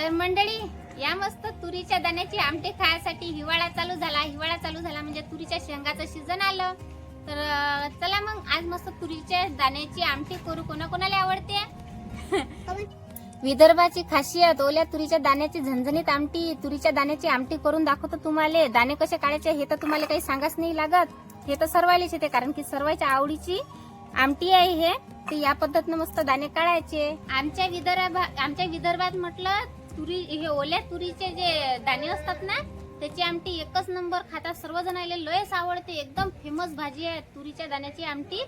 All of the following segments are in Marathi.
तर मंडळी, या मस्त तुरीच्या दाण्याची आमटी खाण्यासाठी हिवाळा चालू झाला म्हणजे तुरीच्या शेंगाचं सीजन आलं. तर चला मग आज मस्त तुरीच्या दाण्याची आमटी करू. कोणाकोणाला आवडते? विदर्भाची खासियत ओल्या तुरीच्या दाण्याची झणझणीत आमटी. तुरीच्या दाण्याची आमटी करून दाखवतो तुम्हाला. दाणे कसे काढायचे हे तर तुम्हाला काही सांगाच नाही लागत, हे तर सर्वांनाच येते, कारण की सर्वांच्या आवडीची आमटी आहे हे. तर या पद्धतीने मस्त दाणे काढायचे. आमच्या विदर्भात म्हटलं तुरी, हे ओल्या तुरीचे जे दाणे असतात ना, त्याची आमटी एकच नंबर खातात सर्वजण. लयच आवडते, एकदम फेमस भाजी आहे तुरीच्या दाण्याची आमटी.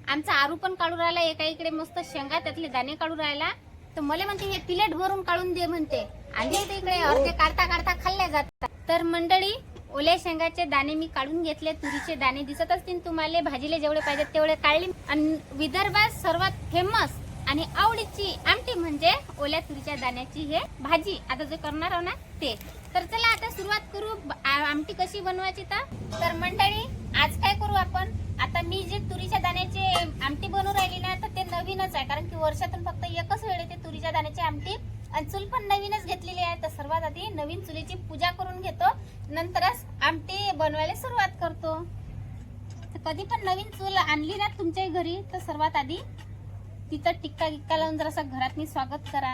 आमचा आरू पण काढून राहिला एका इकडे मस्त शेंगा, त्यातले दाणे काढून राहिला. तर मला म्हणते हे प्लेट भरून काढून दे म्हणते, आणि इकडे अर्धे काढता काढता खाल्ल्या जातात. तर मंडळी, ओल्या शेंगाचे दाणे मी काढून घेतले. तुरीचे दाणे दिसत असतील तुम्हाला, भाजीले जेवढे पाहिजेत तेवढे काढले. आणि विदर्भात सर्वात फेमस आणि आवडीची आमटी म्हणजे ओल्या तुरीच्या दाण्याची हे भाजी. आता जे करणार आहोत ना ते. तर चला आता सुरुवात करू आमटी कशी बनवायची. तर मंडळी, आज काय करू आपण, आता मी जे तुरीच्या दाण्याची आमटी बनवून राहिली ना, तर ते नवीनच आहे, कारण की वर्षातून फक्त एकच वेळ येते तुरीच्या दाण्याची आमटी. आणि चूल पण नवीनच घेतलेली आहे. तर सर्वात आधी नवीन चुलीची पूजा करून घेतो, नंतरच आमटी बनवायला सुरुवात करतो. तर कधी पण नवीन चूल आणली ना तुमच्या घरी, तर सर्वात आधी तिथं टिक्का गिक्का लावून जरासा घरात स्वागत करा,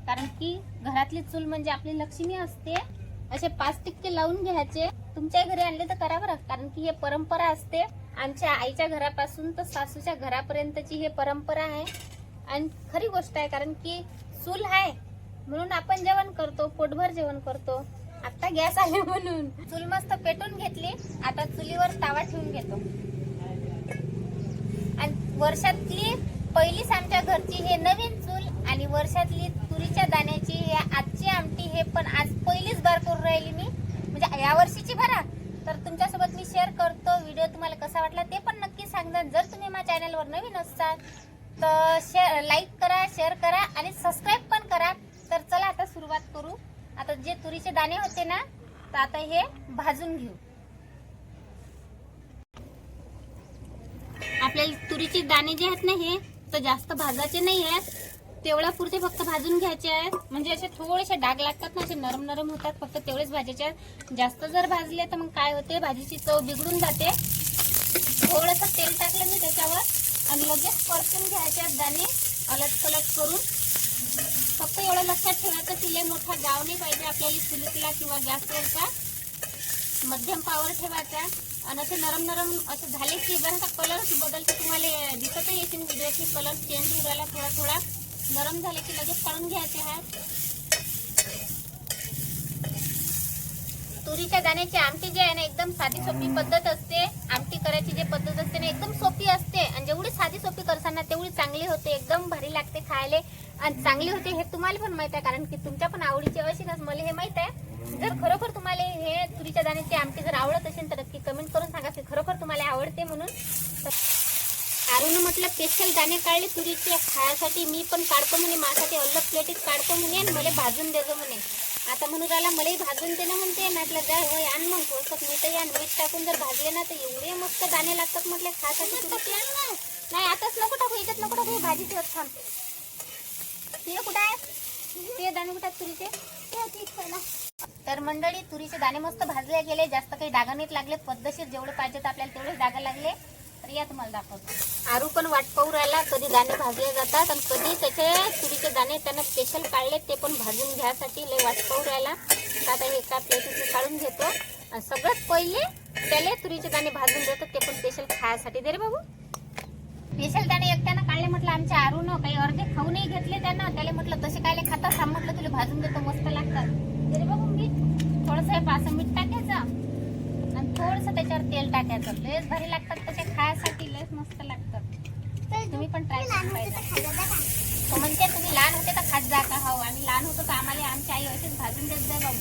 कारण की घरातली चूल म्हणजे आपली लक्ष्मी असते. असे 5 टिक्के लावून घ्यायचे. तुमच्या घरी आणले तर करा बरं, कारण की हे परंपरा असते. आमच्या आईच्या घरापासून तर सासूच्या घरापर्यंतची हे परंपरा आहे. आणि खरी गोष्ट आहे, कारण की चूल आहे म्हणून आपण जेवण करतो, पोटभर जेवण करतो. आता गॅस आले म्हणून चूल मस्त पेटून घेतली. आता चुलीवर तावा ठेवून घेतो. आणि वर्षातली पहिलीच आमच्या घरची हे नवीन चूल, आणि वर्षातली तुरीच्या दाण्याची हे आजची आमटी, हे पण आज पहिलीच बार करून राहिली मी, म्हणजे या वर्षीची भरा. तर तुमच्यासोबत मी शेअर करतो. व्हिडिओ तुम्हाला कसा वाटला ते पण नक्की सांगा. जर तुम्ही माझ्या चॅनलवर नवीन असाल तर लाईक करा, शेअर करा आणि सबस्क्राईब पण करा. तर चला आता सुरुवात करू. आता जे तुरीचे दाणे होते ना, तर आता हे भाजून घेऊ. आपल्याला तुरीचे दाणे जे आहेत ना, हे तर जास्त भाजायचे नाही आहेत, तेवढ्या पुरते फक्त भाजून घ्यायचे आहेत. म्हणजे असे थोडेसे डाग लागतात ना, असे नरम नरम होतात, फक्त तेवढेच भाजायचे आहेत. जास्त जर भाजले तर मग काय होते, भाजीची चव बिघडून जाते. थोडंसं तेल टाकलं मी त्याच्यावर आणि लगेच परतून घ्यायचे आहेत दाणे, अलट पलट करून. फक्त एवढं लक्षात ठेवायचं की लय मोठा गाव नाही पाहिजे आपल्याला चुलीतला किंवा गॅसवरचा. मध्यम पावर ठेवायचा. आणि असे नरम नरम असं झाले की जरासा कलर बदलते, तुम्हाला दिसतही येतील व्हिडिओ की कलर चेंज होऊ राहिला थोडा थोडा. नरम झाले की लगेच काढून घ्यायचे आहेत. तुरीच्या दाण्याची आमटी जी आहे ना, एकदम साधी सोपी पद्धत असते. आमटी करायची जी पद्धत असते ना, एकदम सोपी असते. आणि जेवढी साधी सोपी करसान ना तेवढी चांगली होते, एकदम भारी लागते खायला. आणि चांगली होते हे तुम्हाला पण माहित आहे, कारण की तुमच्या पण आवडीची अशी ना, मला हे माहित आहे. जर खरोखर तुम्हाला हे तुरीच्या दाण्याची आमटी जर आवडत असेल तर नक्की कमेंट करून सांगा की खरोखर तुम्हाला आवडते म्हणून. आरूनं म्हटलं स्पेशल दाणे काढले तुरीचे खाण्यासाठी, मी पण काढतो म्हणे, माझ्यासाठी अलग प्लेटीत काढतो म्हणे आणि मला भाजून देतो म्हणे. आता म्हणून राहिला मलाही भाजून दे ना म्हणते. म्हटलं जाय होय आण मग थोडंसं मीठही आण. मीठ टाकून जर भाजले ना तर एवढे मस्त दाणे लागतात म्हटले खाण्यासाठी तुरीचे. नाही आताच नको टाकू, याच्यात नको टाकू, भाजी ठेवत थांब. ते कुठं आहे, ते दाणे कुठे तुरीचे. तर मंडळी, तुरीचे दाणे मस्त भाजले गेले, जास्त काही डागा नाहीत लागले. पद्धतशीर जेवढे पाहिजेत आपल्याला तेवढे डागा लागले. तर या तुम्हाला दाखवतो. आरू पण वाट पाहू राहिला, कधी दाणे भाजले जातात आणि कधी त्याचे तुरीचे दाणे त्यानं स्पेशल काढले ते पण भाजून घ्यायसाठी लय वाट पाहू राहिला. आता हे एका प्लेटीत काढून घेतो आणि सगळ्यात पहिले त्याला तुरीचे दाणे भाजून देतो, ते पण स्पेशल खायसाठी. दे रे बाबू, स्पेशल दाणे एकट्यानं काढले म्हटलं. आमच्या आरूनं काही अर्धे खाऊ नाही घेतले त्यानं. त्याला म्हटलं तसे कायले खातात, सांग म्हटलं तुला भाजून देतो, मस्त लागतात. दे रे बाबू मीठ, थोडंसं पासं मीठ टाकायचं आणि थोडंसं त्याच्यावर तेल टाकायचं. लयच भारी लागतात तसे खायसाठी, लयच मस्त लागतात. तुम्ही पण ट्राय करून पाहिजे. तो म्हणते तुम्ही लहान होते तर खात जा का. हो, आम्ही लहान होतो तर आम्हाला आमची आई अशीच भाजून देत जाय बाबू,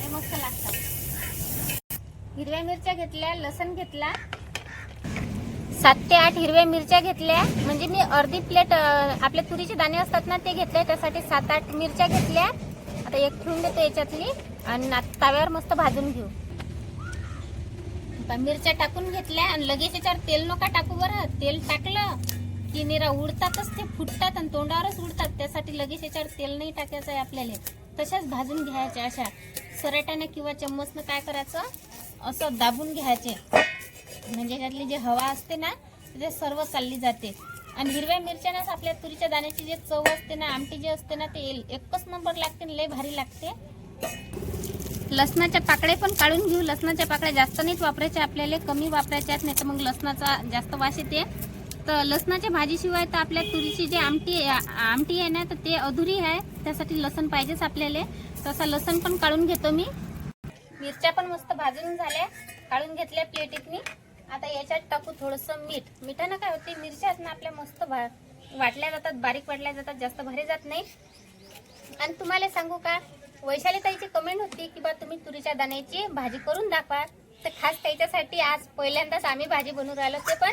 हे मस्त लागतात. हिरव्या मिरच्या घेतल्या, लसण घेतला, 7 ते 8 हिरव्या मिरच्या घेतल्या. म्हणजे मी अर्धी प्लेट आपले तुरीचे दाणे असतात ना ते घेतले, त्यासाठी 7-8 मिरच्या घेतल्या. आता एक ठेवून देतो याच्यातली आणि ताव्यावर मस्त भाजून घेऊ. मिरच्या टाकून घेतल्या आणि लगेच याच्यावर तेल नका टाकू बरं. तेल टाकलं की निरा उडतातच, ते फुटतात आणि तोंडावरच उडतात. त्यासाठी लगेच याच्यावर तेल नाही टाकायचं आहे आपल्याला. तशाच भाजून घ्यायच्या. अशा सराट्याने किंवा चम्मचनं काय करायचं, असं दाबून घ्यायचे, म्हणजे त्यातली जी हवा असते ना ते सर्व चालली जाते. आणि हिरव्या मिरच्यानंच आपल्या तुरीच्या दाण्याची जी चव असते ना, आमटी जी असते ना, ते एकच नंबर लागते, लय भारी लागते. लसणाच्या पाकळ्या पण काढून घेऊ. लसणाच्या पाकळ्या जास्त नाहीत वापरायच्या आपल्याला, कमी वापरायच्या आहेत, नाही तर मग लसणाचा जास्त वास येते. तर लसणाच्या भाजीशिवाय तर आपल्या तुरीची जी आमटी आहे ना, तर ते अधुरी आहे. त्यासाठी लसण पाहिजेच आपल्याला. तसा लसण पण काढून घेतो मी. मिरच्या पण मस्त भाजून झाल्या, काढून घेतल्या प्लेटीतनी. आता याच्यात टाकू थोडंसं मीठ. मिठानं काय होते, मिरच्या आहेत ना आपल्या मस्त वाटल्या जातात, बारीक वाटल्या जातात, जास्त भारी जात नाही. आणि तुम्हाला सांगू का, वैशाली ताईची कमेंट होती की बा तुम्ही तुरीच्या दाण्याची भाजी करून दाखवा. तर खास त्याच्यासाठी आज पहिल्यांदाच आम्ही भाजी बनवून राहिलो, ते पण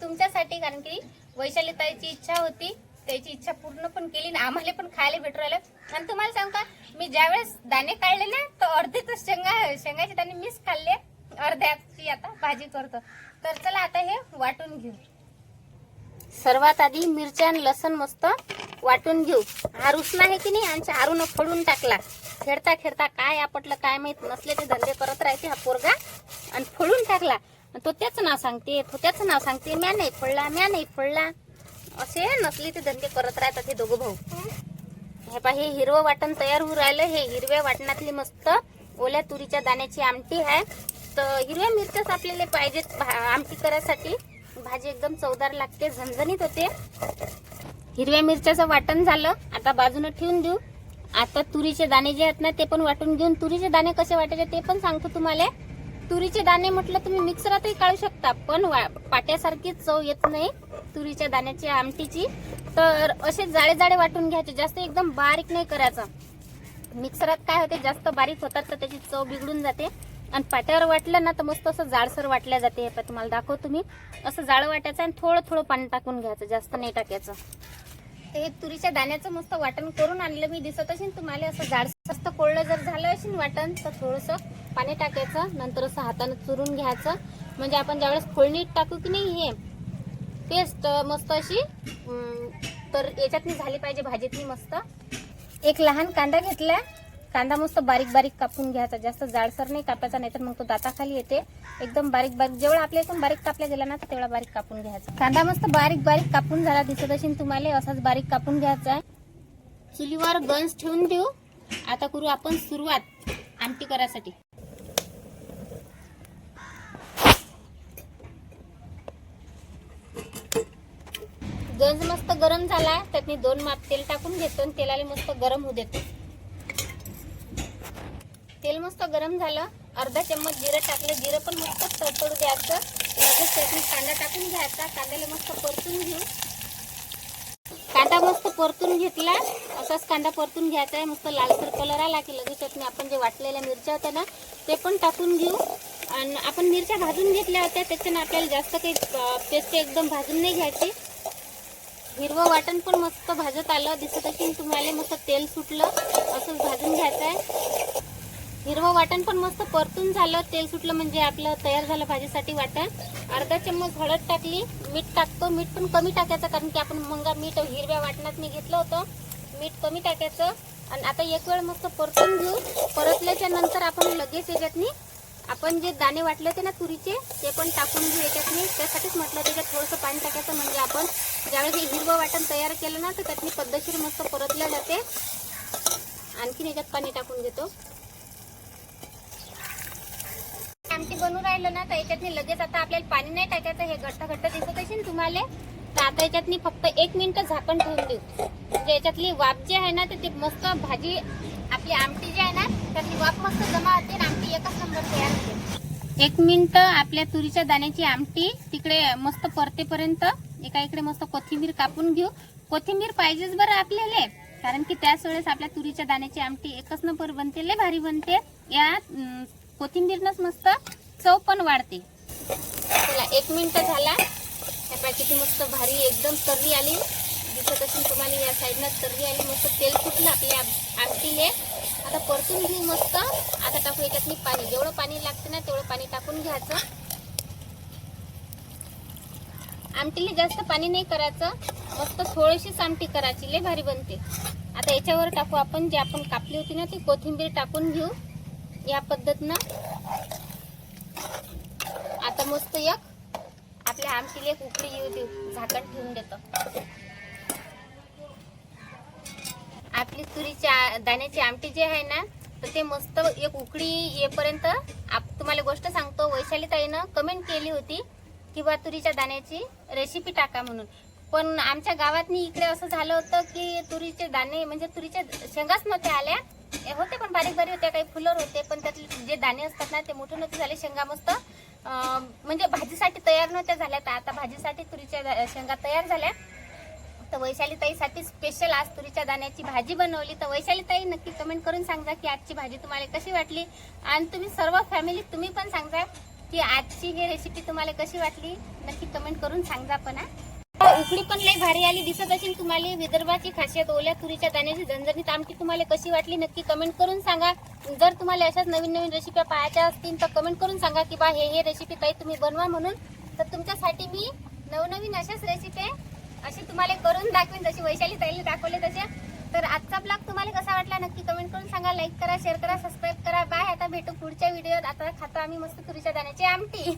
तुमच्यासाठी. कारण की वैशाली ताईची इच्छा होती, त्याची इच्छा पूर्ण पण केली आणि आम्हाला पण खायला भेटू राहिलं. आणि तुम्हाला सांगू का, मी ज्यावेळेस दाणे काढले ना, तर अर्धे तर शेंगाचे दाणे मीच खाल्ले, अर्ध्याची आता भाजी करतो. तर चला आता हे वाटून घेऊ. सर्वात आधी मिरच्या आणि लसण मस्त वाटून घेऊ. हा रुसला आहे की नाही, आणि चारून फोडून टाकला. खेळता खेळता काय आपटलं काय माहित, नसले ते धंदे करत राहते हा पोरगा. आणि फोडून टाकला. तो त्याचं नाव सांगते, म्या नाही फोडला, असे नसले ते धंदे करत राहतात हे दोघं भाऊ. हे पहा, हे हिरवं वाटण तयार होऊ राहिलं. हे हिरव्या वाटणातली मस्त ओल्या तुरीच्या दाण्याची आमटी आहे. तर हिरव्या मिरच्याच आपल्याला पाहिजेत आमटी करायसाठी. भाजी एकदम चवदार लागते, झणझणीत होते. हिरव्या मिरच्याचं वाटण झालं, आता बाजूने ठेवून देऊ. आता तुरीचे दाणे जे आहेत ना, ते पण वाटून घेऊन. तुरीचे दाणे कसे वाटायचे ते पण सांगतो तुम्हाला. तुरीचे दाणे म्हटलं तुम्ही मिक्सरातही काढू शकता, पण पाट्यासारखी चव येत नाही तुरीच्या दाण्याची आमटीची. तर असे जाडे जाडे वाटून घ्यायचे, जास्त एकदम बारीक नाही करायचं. मिक्सरात काय होते, जास्त बारीक होतात तर त्याची चव बिघडून जाते. आणि पाट्यावर वाटलं ना तर मस्त असं जाडसर वाटल्या जाते. हे तुम्हाला दाखवतो मी. असं जाड वाटायचं आणि थोडं थोडं पाणी टाकून घ्यायचं, जास्त नाही टाकायचं. हे तुरीच्या दाण्याचं मस्त वाटण करून आणलं मी, दिसत असेल तुम्हाला. असं जास्त कोरडं जर झालं असेल वाटण, तर थोडंसं पाणी टाकायचं, नंतर असं हाताने चुरून घ्यायचं. म्हणजे आपण ज्यावेळेस फोडणी टाकू की नाही, हे पेस्ट मस्त अशी तर याच्यातनी झाली पाहिजे भाजीतनी मस्त. एक लहान कांदा घेतला. कांदा मस्त बारीक बारीक कापून घ्यायचा, जास्त जाडसर नाही कापायचा, नाहीतर मग तो दाताखाली येते. एकदम बारीक बारीक, जेवढा आपल्या इथून बारीक कापल्या गेला ना, तर तेवढा बारीक कापून घ्यायचा. कांदा मस्त बारीक बारीक कापून झाला, दिसत असेल तुम्हाला. असाच बारीक कापून घ्यायचा आहे. चुलीवर गंज ठेवून देऊ. आता करू आपण सुरुवात आमटी करायसाठी. गंज मस्त गरम झाला, त्यातनी 2 माप तेल टाकून घेतो आणि तेलाला मस्त गरम होऊ देतो. तेल मस्त गरम झालं, अर्धा चम्मच जिरं टाकलं. जिरं पण मस्त तडतडू द्यायचं. लगेच त्यातनी कांदा टाकून घ्यायचा. कांद्याला मस्त परतून घेऊ. कांदा मस्त परतून घेतला. असाच कांदा परतून घ्यायचा आहे. मस्त लालसर कलर आला की लगेच त्यातनी आपण जे वाटलेल्या मिरच्या होत्या ना, ते पण टाकून घेऊ. आणि आपण मिरच्या भाजून घेतल्या होत्या, त्याच्यानं आपल्याला जास्त काही पेस्ट एकदम भाजून नाही घ्यायची. हिरवं वाटण पण मस्त भाजत आलं, दिसत असेल तुम्हाला. मस्त तेल सुटलं, असंच भाजून घ्यायचं आहे. हिरवं वाटण पण मस्त परतून झालं, तेल सुटलं म्हणजे आपलं तयार झालं भाजीसाठी वाटण. अर्धा चम्मच हळद टाकली. मीठ टाकतो. मीठ पण कमी टाकायचं, कारण की आपण मंगा मीठ हिरव्या वाटणात मी घेतलं होतं. मीठ कमी टाकायचं. आणि आता एक वेळ मस्त परतून घेऊ. परतल्याच्या नंतर आपण लगेच याच्यातनी आपण जे दाणे वाटले होते ना तुरीचे, ते पण टाकून घेऊ याच्यातनी. त्यासाठीच म्हटलं त्याच्यात थोडंसं पाणी टाकायचं, म्हणजे आपण ज्यावेळेस हे हिरवं वाटण तयार केलं ना, तर त्यातनी पद्धतशीर मस्त परतल्या जाते. आणखीन याच्यात पाणी टाकून घेतो. आमटी बनवून राहिलं ना, तर याच्यातनी लगेच आता आपल्याला पाणी नाही टाकायचं. हे घट्ट घट्ट दिसत असेल तुम्हाला. तर आता याच्यातनी फक्त 1 मिनिट झाकण ठेवून देऊ. म्हणजे याच्यातली वाफ जी आहे ना, तर ती मस्त भाजी आपली आमटी जी आहे ना, त्यातली वाफ मस्त जमा होते आणि आमटी एकच नंबर तयार होते. 1 मिनिट आपल्या तुरीच्या दाण्याची आमटी तिकडे मस्त परतेपर्यंत एका इकडे मस्त कोथिंबीर कापून घेऊ. कोथिंबीर पाहिजेच बरं आपल्याला, कारण की त्याच वेळेस आपल्या तुरीच्या दाण्याची आमटी एकच नंबर बनते, लय भारी बनते. या कोथिंबीरनंच मस्त चव पण वाढते. चला 1 मिनिट झाला. ह्या किती मस्त भारी एकदम तर्री आली, दिसत असेल तुम्हाला. या साईडनं तर्री आली, मस्त तेल सुटलं आपल्या आमटीले. आता परतून घेऊ मस्त. आता टाकू याच्यातनी पाणी. जेवढं पाणी लागते ना, तेवढं पाणी टाकून घ्यायचं. आमटीला जास्त पाणी नाही करायचं, मस्त थोडीशीच आमटी करायची, लय भारी बनते. आता याच्यावर टाकू आपण जे आपण कापली होती ना ती कोथिंबीर टाकून घेऊ या पद्धतीनं. आता मस्त एक आपल्या आमटीला एक उकळी येऊ देऊ, झाकण ठेवून देतो. आपली तुरीच्या दाण्याची आमटी जे आहे ना तर ते मस्त एक उकळी येईपर्यंत तुम्हाला गोष्ट सांगतो, वैशाली ताईनं कमेंट केली होती की बा तुरीच्या दाण्याची रेसिपी टाका म्हणून. पण आमच्या गावातनी इकडे असं झालं होतं की तुरीचे दाणे म्हणजे तुरीच्या शेंगाच नव्हत्या आल्या, होते पण बारीक बारीक होत्या, काही फुलर होते, पण त्यातले जे दाणे असतात ना ते मोठे नव्हते झाले. शेंगा मस्त म्हणजे भाजीसाठी तयार नव्हत्या झाल्या, तर आता भाजीसाठी तुरीच्या शेंगा तयार झाल्या. तर वैशाली ताईसाठी स्पेशल आज तुरीच्या दाण्याची भाजी बनवली. तर वैशाली ताई नक्की कमेंट करून सांगा की आजची भाजी तुम्हाला कशी वाटली, आणि तुम्ही सर्व फॅमिली तुम्ही पण सांगा की आजची ही रेसिपी तुम्हाला कशी वाटली, नक्की कमेंट करून सांगा. पण उकडी पण लई भारी आली दिसत असेल तुम्हाला. विदर्भाची खासियत ओल्या तुरीच्या दाण्याची झणझणीत आमटी तुम्हाला कशी वाटली नक्की कमेंट करून सांगा. जर तुम्हाला अशाच नवीन नवीन रेसिपी पाहायच्या असतील तर कमेंट करून सांगा की बा हे रेसिपी ताई तुम्ही बनवा म्हणून. तर तुमच्यासाठी मी नवनवीन अशाच रेसिपी अशी तुम्हाला करून दाखवेन, जशी वैशाली ताईला दाखवले तसे. तर आजचा ब्लॉग तुम्हाला कसा वाटला नक्की कमेंट करून सांगा. लाईक करा, शेअर करा, सबस्क्राईब करा. बाय. आता भेटू पुढच्या व्हिडिओत. आता खातो आम्ही मस्त तुरीच्या दाण्याची आमटी.